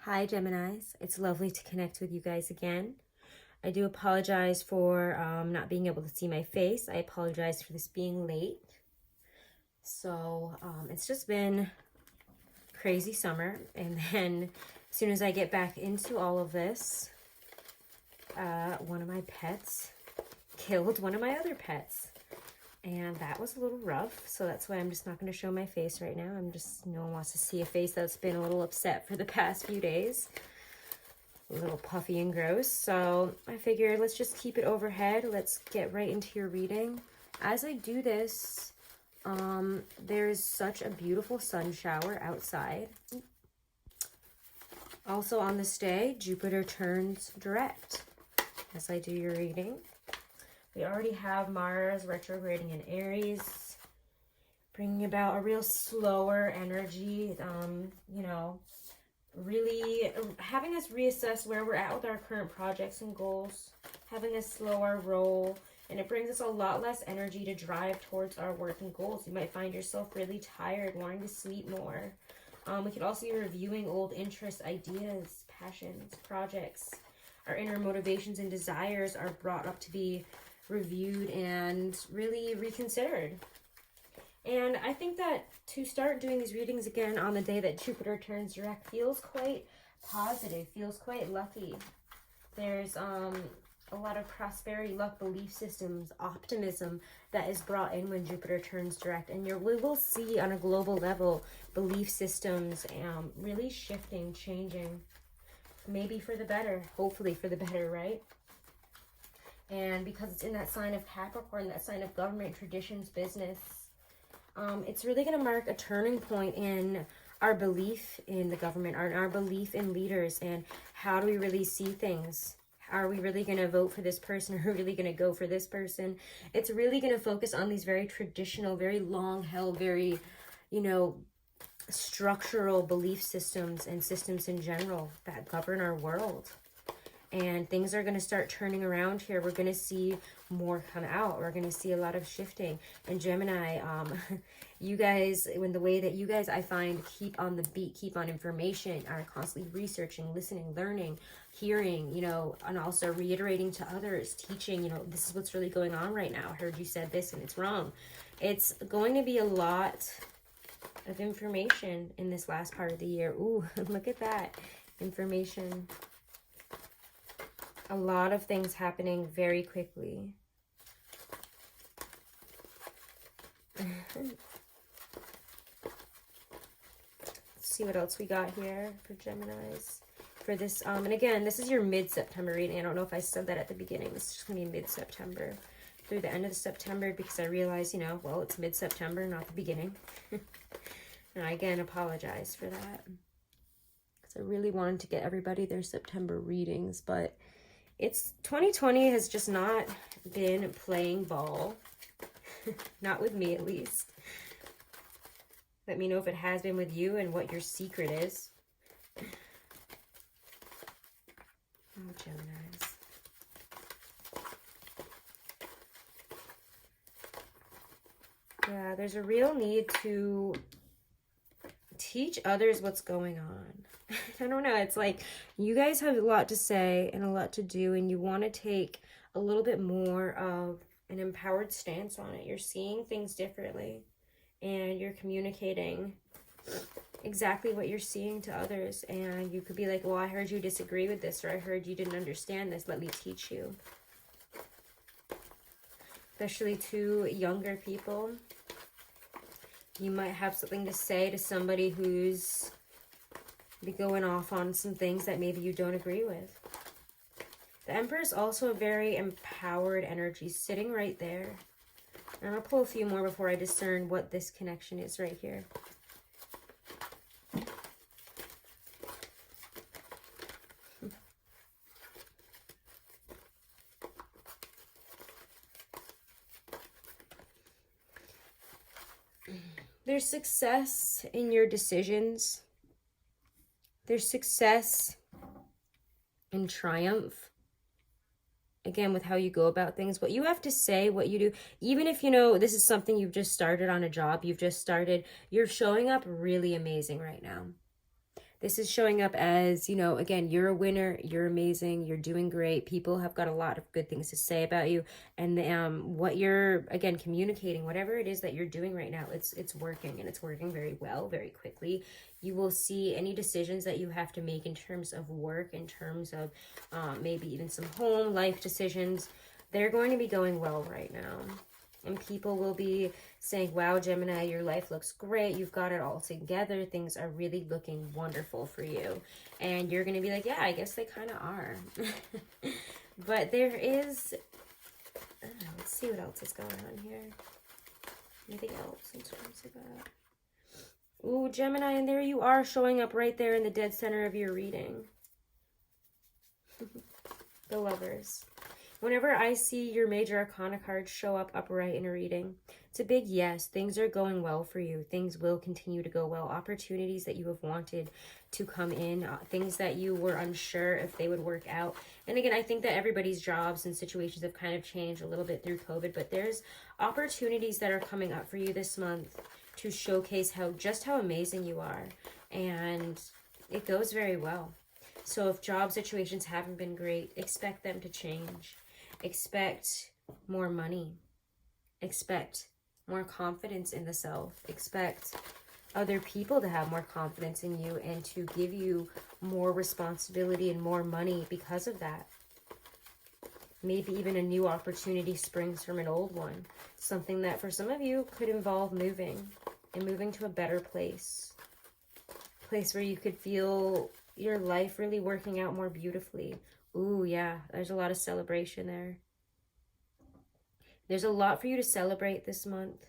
Hi Geminis, it's lovely to connect with you guys again. I do apologize for not being able to see my face. I apologize for this being late. So it's just been crazy summer, and then as soon as I get back into all of this, one of my pets killed one of my other pets. And that was a little rough, so that's why I'm just not going to show my face right now. No one wants to see a face that's been a little upset for the past few days. A little puffy and gross. So I figured let's just keep it overhead. Let's get right into your reading. As I do this, there's such a beautiful sun shower outside. Also on this day, Jupiter turns direct as I do your reading. We already have Mars retrograding in Aries, bringing about a real slower energy, really having us reassess where we're at with our current projects and goals, having us slow our roll, and it brings us a lot less energy to drive towards our work and goals. You might find yourself really tired, wanting to sleep more. We could also be reviewing old interests, ideas, passions, projects. Our inner motivations and desires are brought up to be reviewed and really reconsidered. And I think that to start doing these readings again on the day that Jupiter turns direct feels quite positive, feels quite lucky. There's a lot of prosperity, luck, belief systems, optimism that is brought in when Jupiter turns direct. And we will see on a global level belief systems really shifting, changing, maybe for the better, hopefully for the better, right? And because it's in that sign of Capricorn, that sign of government, traditions, business, it's really going to mark a turning point in our belief in the government, our belief in leaders, and how do we really see things? Are we really going to vote for this person? Are we really going to go for this person? It's really going to focus on these very traditional, very long-held, very, structural belief systems and systems in general that govern our world. And things are going to start turning around here. We're going to see more come out. We're going to see a lot of shifting. And Gemini, you guys, in the way that you guys, I find, keep on the beat, keep on information, are constantly researching, listening, learning, hearing, and also reiterating to others, teaching, this is what's really going on right now. I heard you said this and it's wrong. It's going to be a lot of information in this last part of the year. Ooh, look at that. Information. A lot of things happening very quickly. Let's see what else we got here for Geminis. For this, and again, this is your mid-September reading. I don't know if I said that at the beginning. This is just going to be mid-September through the end of the September, because I realize, well, it's mid-September, not the beginning. And I, again, apologize for that. Because I really wanted to get everybody their September readings, but it's 2020 has just not been playing ball. Not with me, at least. Let me know if it has been with you and what your secret is. Oh, Geminis. Yeah, there's a real need to teach others what's going on. I don't know. It's like you guys have a lot to say and a lot to do, and you want to take a little bit more of an empowered stance on it. You're seeing things differently, and you're communicating exactly what you're seeing to others. And you could be like, well, I heard you disagree with this, or I heard you didn't understand this. Let me teach you. Especially to younger people. You might have something to say to somebody who's be going off on some things that maybe you don't agree with. The Emperor is also a very empowered energy sitting right there. And I'll pull a few more before I discern what this connection is right here. There's success in your decisions. There's success and triumph. Again, with how you go about things, what you have to say, what you do, even if, this is something you've just started on a job, you've just started, you're showing up really amazing right now. This is showing up as, you know, again, you're a winner, you're amazing, you're doing great. People have got a lot of good things to say about you. And what you're, again, communicating, whatever it is that you're doing right now, it's working, and it's working very well, very quickly. You will see any decisions that you have to make in terms of work, in terms of maybe even some home life decisions. They're going to be going well right now. And people will be saying, wow, Gemini, your life looks great. You've got it all together. Things are really looking wonderful for you. And you're going to be like, yeah, I guess they kind of are. But there is, I don't know, let's see what else is going on here. Anything else in terms of that? Ooh, Gemini, and there you are showing up right there in the dead center of your reading. The Lovers. Whenever I see your major arcana cards show up upright in a reading, it's a big yes. Things are going well for you. Things will continue to go well. Opportunities that you have wanted to come in, things that you were unsure if they would work out. And again, I think that everybody's jobs and situations have kind of changed a little bit through COVID, but there's opportunities that are coming up for you this month to showcase how amazing you are. And it goes very well. So if job situations haven't been great, expect them to change. Expect more money. Expect more confidence in the self. Expect other people to have more confidence in you and to give you more responsibility and more money because of that. Maybe even a new opportunity springs from an old one. Something that for some of you could involve moving and moving to a better place. A place where you could feel your life really working out more beautifully. Ooh, yeah, there's a lot of celebration there. There's a lot for you to celebrate this month.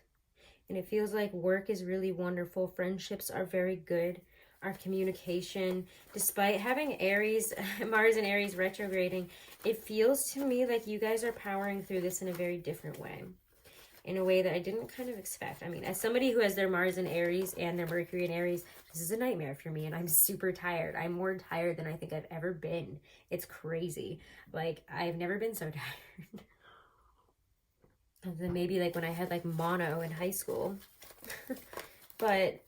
And it feels like work is really wonderful. Friendships are very good. Our communication, despite having Aries, Mars and Aries retrograding, it feels to me like you guys are powering through this in a very different way. In a way that I didn't kind of expect. I mean, as somebody who has their Mars in Aries and their Mercury in Aries, this is a nightmare for me, and I'm super tired. I'm more tired than I think I've ever been. It's crazy. Like, I've never been so tired. Other than maybe like when I had like mono in high school. But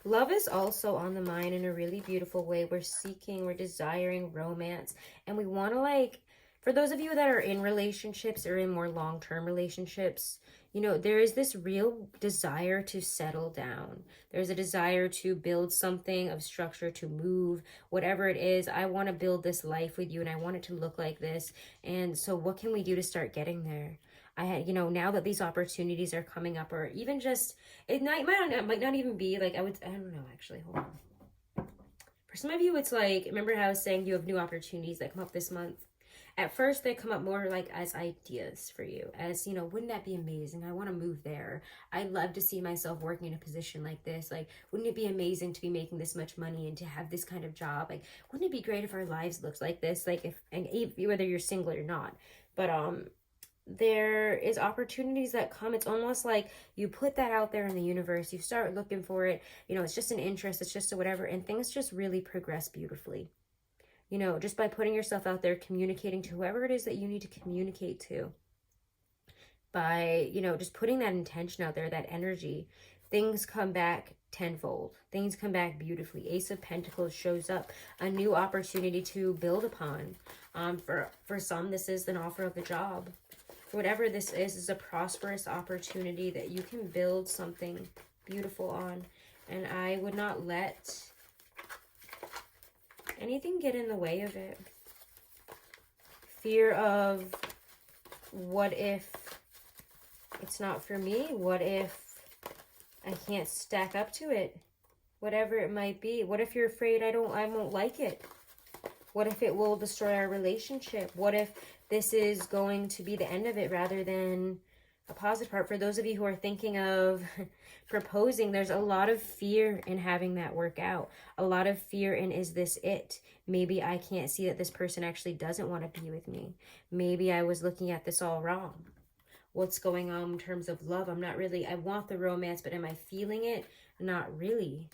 love is also on the mind in a really beautiful way. We're seeking, we're desiring romance, and we want to, like, for those of you that are in relationships or in more long-term relationships, you know, there is this real desire to settle down. There's a desire to build something of structure, to move, whatever it is. I want to build this life with you, and I want it to look like this. And so what can we do to start getting there? I had, you know, now that these opportunities are coming up, or even just, it might not even be like, I don't know, actually, hold on. For some of you, it's like, remember how I was saying you have new opportunities that come up this month? At first, they come up more like as ideas for you, as, you know, wouldn't that be amazing? I want to move there. I'd love to see myself working in a position like this. Like, wouldn't it be amazing to be making this much money and to have this kind of job? Like, wouldn't it be great if our lives looked like this? Like, if whether you're single or not. But there is opportunities that come. It's almost like you put that out there in the universe. You start looking for it. You know, it's just an interest. It's just a whatever. And things just really progress beautifully. You know, just by putting yourself out there, communicating to whoever it is that you need to communicate to. By, you know, just putting that intention out there, that energy, things come back tenfold. Things come back beautifully. Ace of Pentacles shows up. A new opportunity to build upon. For some, this is an offer of the job. For whatever this is a prosperous opportunity that you can build something beautiful on. And I would not let anything get in the way of it. Fear of, what if it's not for me? What if I can't stack up to it? Whatever it might be. What if you're afraid I won't like it? What if it will destroy our relationship? What if this is going to be the end of it rather than a positive part? For those of you who are thinking of proposing, there's a lot of fear in having that work out. A lot of fear in, is this it? Maybe I can't see that this person actually doesn't want to be with me. Maybe I was looking at this all wrong. What's going on in terms of love? I'm not really, I want the romance, but am I feeling it? Not really.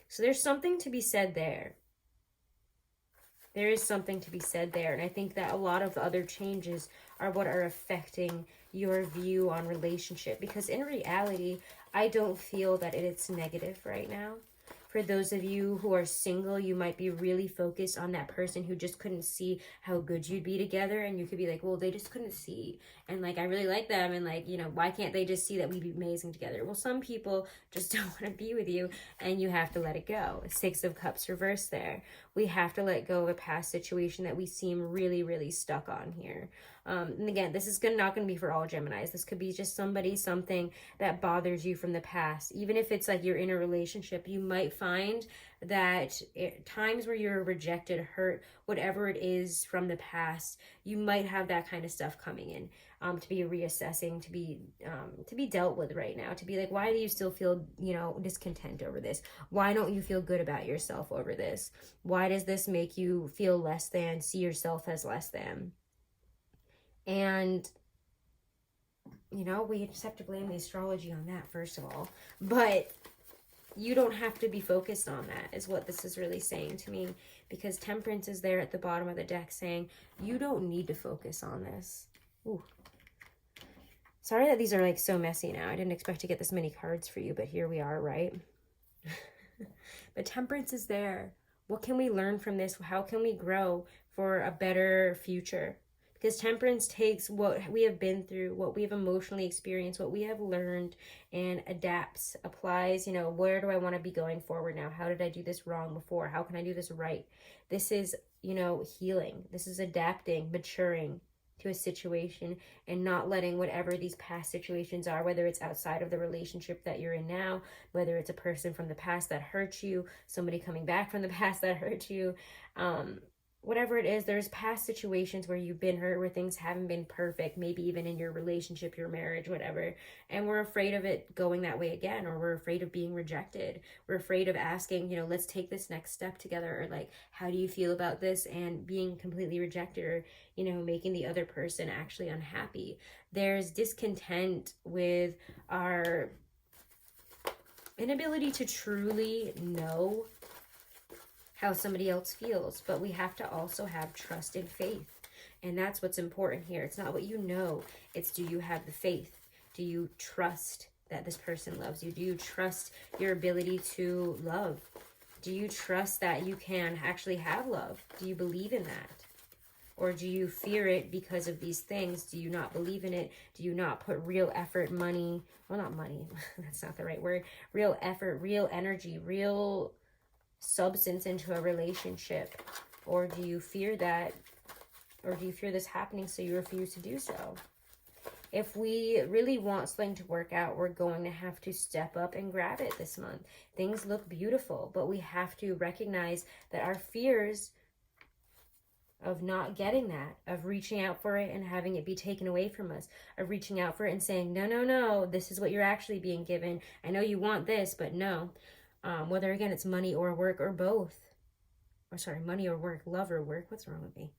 So there's something to be said there. There is something to be said there. And I think that a lot of the other changes are what are affecting your view on relationship. Because in reality, I don't feel that it's negative right now. For those of you who are single, you might be really focused on that person who just couldn't see how good you'd be together. And you could be like, well, they just couldn't see. And like, I really like them. And like, you know, why can't they just see that we'd be amazing together? Well, some people just don't want to be with you, and you have to let it go. Six of Cups reversed there. We have to let go of a past situation that we seem really, really stuck on here. And again, this is not going to be for all Geminis. This could be just something that bothers you from the past. Even if it's like you're in a relationship, you might find that times where you're rejected, hurt, whatever it is from the past, you might have that kind of stuff coming in to be reassessing, to be dealt with right now. To be like, why do you still feel, you know, discontent over this? Why don't you feel good about yourself over this? Why does this make you feel less than, see yourself as less than? And, you know, we just have to blame the astrology on that, first of all. But you don't have to be focused on that, is what this is really saying to me. Because Temperance is there at the bottom of the deck saying, you don't need to focus on this. Ooh. Sorry that these are like so messy now. I didn't expect to get this many cards for you, but here we are, right? But Temperance is there. What can we learn from this? How can we grow for a better future? Because Temperance takes what we have been through, what we have emotionally experienced, what we have learned, and adapts, applies, you know, where do I want to be going forward now? How did I do this wrong before? How can I do this right? This is, you know, healing. This is adapting, maturing to a situation, and not letting whatever these past situations are, whether it's outside of the relationship that you're in now, whether it's a person from the past that hurt you, somebody coming back from the past that hurt you, whatever it is, there's past situations where you've been hurt, where things haven't been perfect, maybe even in your relationship, your marriage, whatever. And we're afraid of it going that way again, or we're afraid of being rejected. We're afraid of asking, you know, let's take this next step together, or like, how do you feel about this? And being completely rejected, or, you know, making the other person actually unhappy. There's discontent with our inability to truly know how somebody else feels, but we have to also have trust and faith. And that's what's important here. It's not what you know, it's, do you have the faith? Do you trust that this person loves you? Do you trust your ability to love? Do you trust that you can actually have love? Do you believe in that? Or do you fear it because of these things? Do you not believe in it? Do you not put real effort, money, well, not money, that's not the right word, real effort, real energy, real substance into a relationship? Or do you fear that, or do you fear this happening, so you refuse to do so? If we really want something to work out, we're going to have to step up and grab it this month. Things look beautiful, but we have to recognize that our fears of not getting that, of reaching out for it and having it be taken away from us, of reaching out for it and saying, no, no, no, this is what you're actually being given. I know you want this, but no. Whether, again, it's money or work or both. Or sorry, money or work, love or work. What's wrong with me?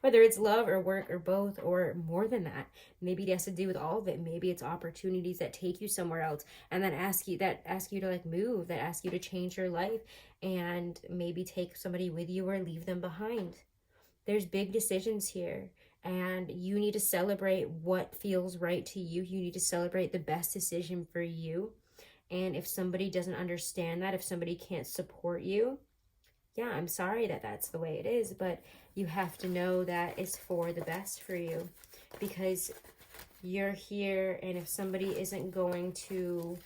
Whether it's love or work or both, or more than that. Maybe it has to do with all of it. Maybe it's opportunities that take you somewhere else, and then ask you to like move, that ask you to change your life, and maybe take somebody with you or leave them behind. There's big decisions here, and you need to celebrate what feels right to you. You need to celebrate the best decision for you. And if somebody doesn't understand that, if somebody can't support you, yeah, I'm sorry that that's the way it is, but you have to know that it's for the best for you, because you're here. And if somebody isn't going to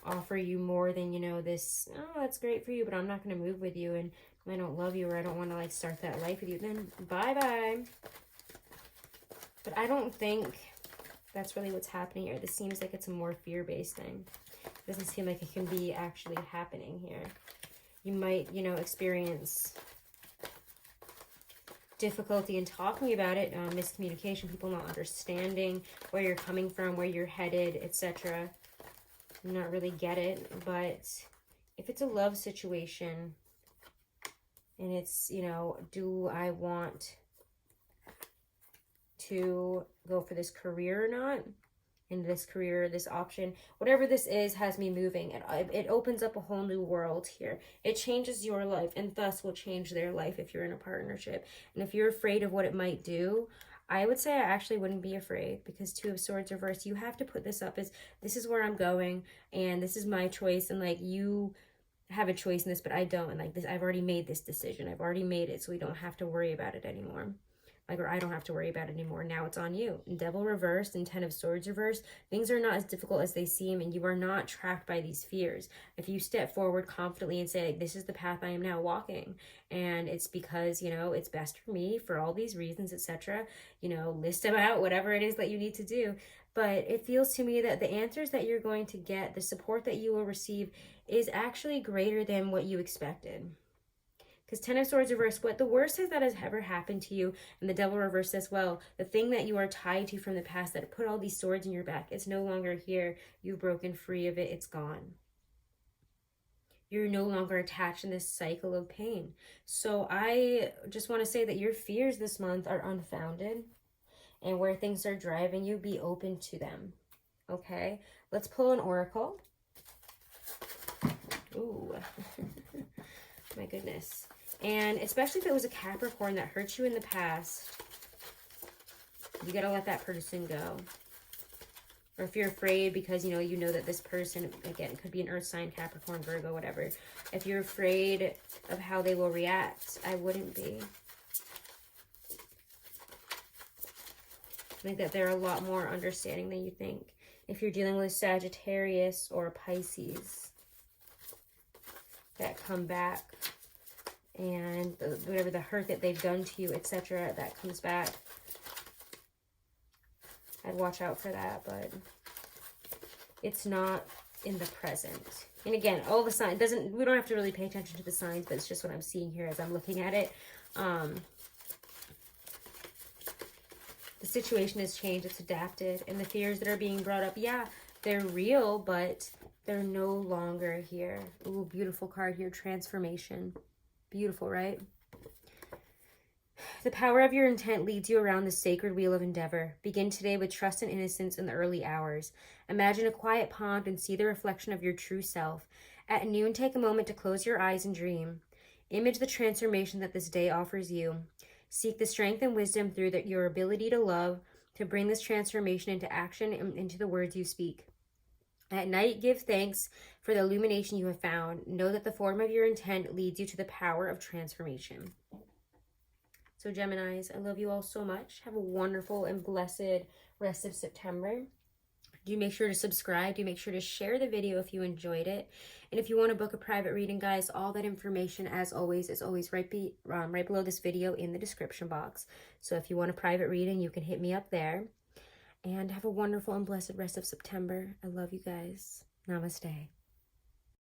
offer you more than, you know, this, oh, that's great for you, but I'm not going to move with you, and I don't love you, or I don't want to like start that life with you, then bye-bye. But I don't think that's really what's happening here. This seems like it's a more fear-based thing. It doesn't seem like it can be actually happening here. You might, you know, experience difficulty in talking about it, miscommunication, people not understanding where you're coming from, where you're headed, etc. Not really get it. But if it's a love situation, and it's, you know, do I want to go for this career or not? And this career, this option, whatever this is, has me moving. It opens up a whole new world here. It changes your life, and thus will change their life if you're in a partnership. And if you're afraid of what it might do, I would say I actually wouldn't be afraid, because Two of Swords reversed, you have to put this up as, this is where I'm going and this is my choice, and like, you have a choice in this, but I don't, and like this, I've already made this decision, I've already made it, so we don't have to worry about it anymore. Like, or I don't have to worry about it anymore. Now it's on you. And Devil reversed and Ten of Swords reversed, things are not as difficult as they seem, and you are not trapped by these fears. If you step forward confidently and say, like, this is the path I am now walking, and it's because, you know, it's best for me for all these reasons, etc. You know, list them out, whatever it is that you need to do. But it feels to me that the answers that you're going to get, the support that you will receive, is actually greater than what you expected. Because Ten of Swords reversed, what the worst is that has ever happened to you, and the Devil reversed as well, the thing that you are tied to from the past that put all these swords in your back, it's no longer here. You've broken free of it. It's gone. You're no longer attached in this cycle of pain. So I just want to say that your fears this month are unfounded, and where things are driving you, be open to them. Okay? Let's pull an oracle. Ooh. My goodness. And especially if it was a Capricorn that hurt you in the past, you got to let that person go. Or if you're afraid because, you know that this person, again, could be an earth sign, Capricorn, Virgo, whatever. If you're afraid of how they will react, I wouldn't be. I think that they're a lot more understanding than you think. If you're dealing with Sagittarius or Pisces that come back, and whatever the hurt that they've done to you, etc., that comes back, I'd watch out for that. But it's not in the present. And again, all the signs, we don't have to really pay attention to the signs, but it's just what I'm seeing here as I'm looking at it. The situation has changed, it's adapted, and the fears that are being brought up, yeah, they're real, but they're no longer here. Ooh, beautiful card here, transformation. Beautiful, right? The power of your intent leads you around the sacred wheel of endeavor. Begin today with trust and innocence in the early hours. Imagine a quiet pond and see the reflection of your true self. At noon, take a moment to close your eyes and dream. Image the transformation that this day offers you. Seek the strength and wisdom through your ability to love to bring this transformation into action and into the words you speak. At night, give thanks for the illumination you have found. Know that the form of your intent leads you to the power of transformation. So Geminis, I love you all so much. Have a wonderful and blessed rest of September. Do make sure to subscribe. Do make sure to share the video if you enjoyed it. And if you want to book a private reading, guys, all that information, as always, is always right below this video in the description box. So if you want a private reading, you can hit me up there. And have a wonderful and blessed rest of September. I love you guys. Namaste.